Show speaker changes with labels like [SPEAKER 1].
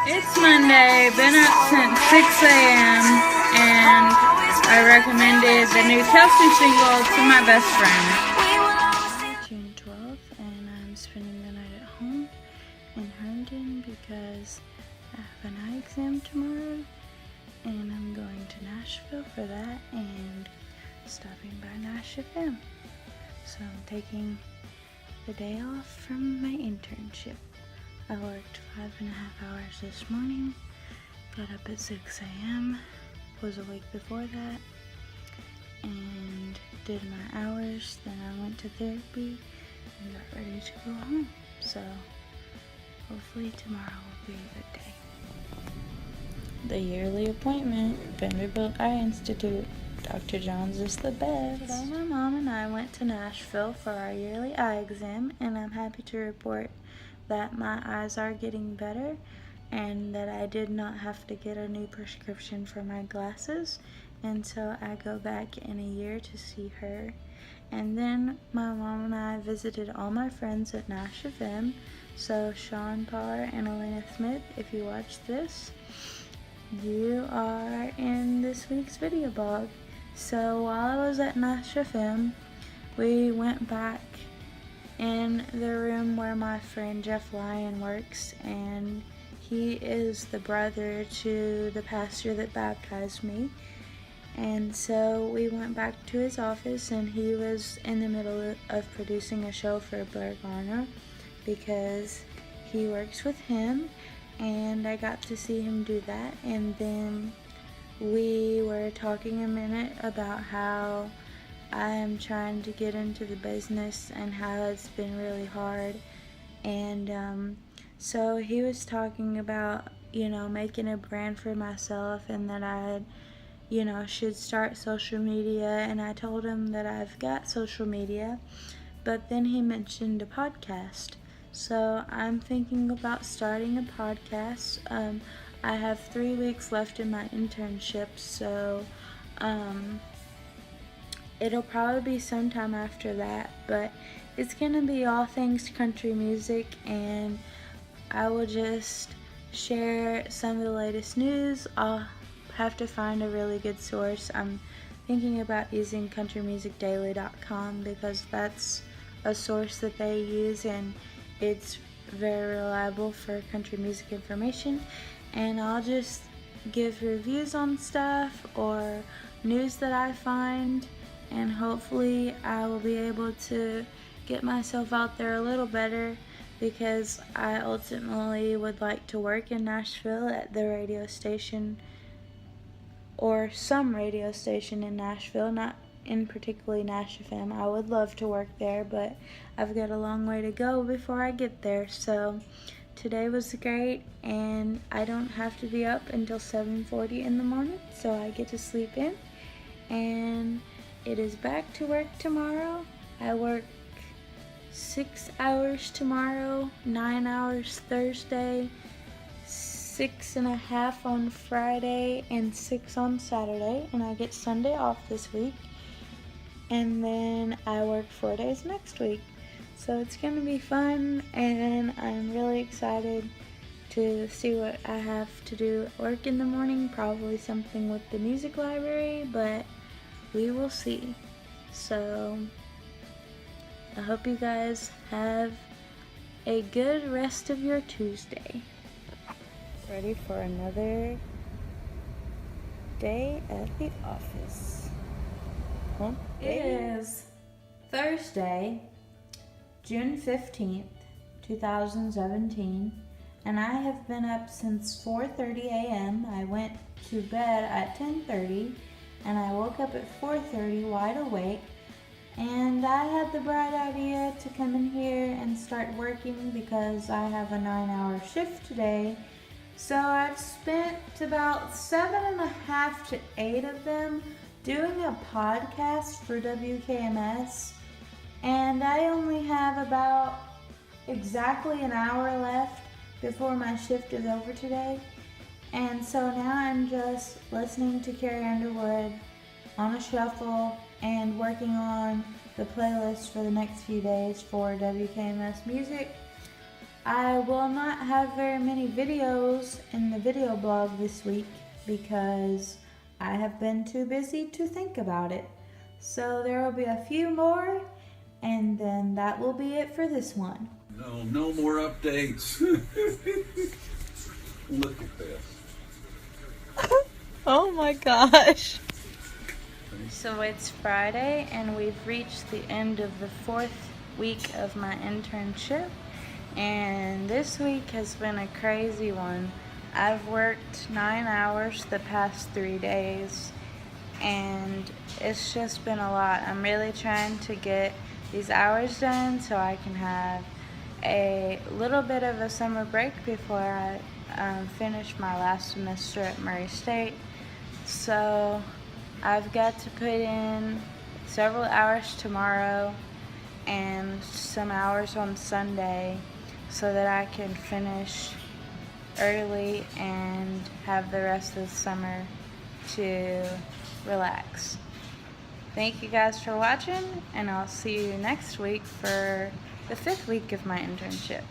[SPEAKER 1] It's Monday, been up since 6 a.m. and I recommended the new Kelsey single to my best friend. June 12th and I'm spending the night at home in Herndon because I have an eye exam tomorrow and I'm going to Nashville for that and stopping by Nash FM. So I'm taking the day off from my internship. I worked 5.5 hours this morning, got up at 6 a.m., was awake before that, and did my hours. Then I went to therapy and got ready to go home. So hopefully tomorrow will be a good day. The yearly appointment, Vanderbilt Eye Institute. Dr. Johns is the best. Today my mom and I went to Nashville for our yearly eye exam, and I'm happy to report that my eyes are getting better and that I did not have to get a new prescription for my glasses, and so I go back in a year to see her. And then my mom and I visited all my friends at Nash FM, so Sean Parr and Elena Smith, if you watch this, you are in this week's video blog. So while I was at Nash FM, we went back in the room where my friend Jeff Lyon works, and he is the brother to the pastor that baptized me. And so we went back to his office, and he was in the middle of producing a show for Blair Garner because he works with him, and I got to see him do that. And then we were talking a minute about how I am trying to get into the business and how it's been really hard. And so he was talking about, making a brand for myself and that I should start social media. And I told him that I've got social media, but then he mentioned a podcast. So I'm thinking about starting a podcast. I have 3 weeks left in my internship, so it'll probably be sometime after that, but it's gonna be all things country music, and I will just share some of the latest news. I'll have to find a really good source. I'm thinking about using countrymusicdaily.com because that's a source that they use and it's very reliable for country music information. And I'll just give reviews on stuff or news that I find, and hopefully I will be able to get myself out there a little better because I ultimately would like to work in Nashville at the radio station or some radio station in Nashville, not in particularly Nash FM. I would love to work there, but I've got a long way to go before I get there. So today was great, and I don't have to be up until 7:40 in the morning, so I get to sleep in. And it is back to work tomorrow. I work 6 hours tomorrow, 9 hours Thursday, 6.5 on Friday, and 6 on Saturday, and I get Sunday off this week. And then I work 4 days next week. So it's gonna be fun, and I'm really excited to see what I have to do at work in the morning. Probably something with the music library, but we will see. So I hope you guys have a good rest of your Tuesday. Ready for another day at the office. It is Thursday, June 15th, 2017, and I have been up since 4:30 a.m. I went to bed at 10:30, and I woke up at 4:30 wide awake, and I had the bright idea to come in here and start working because I have a 9-hour shift today. So I've spent about 7.5 to 8 of them doing a podcast for WKMS, and I only have about exactly an hour left before my shift is over today. And so now I'm just listening to Carrie Underwood on a shuffle and working on the playlist for the next few days for WKMS music. I will not have very many videos in the video blog this week because I have been too busy to think about it. So there will be a few more, and then that will be it for this one.
[SPEAKER 2] No more updates. Look at this.
[SPEAKER 1] Oh my gosh. So it's Friday and we've reached the end of the 4th week of my internship, and this week has been a crazy one. I've worked 9 hours the past 3 days and it's just been a lot. I'm really trying to get these hours done so I can have a little bit of a summer break before I finish my last semester at Murray State. So I've got to put in several hours tomorrow and some hours on Sunday so that I can finish early and have the rest of the summer to relax. Thank you guys for watching, and I'll see you next week for the 5th week of my internship.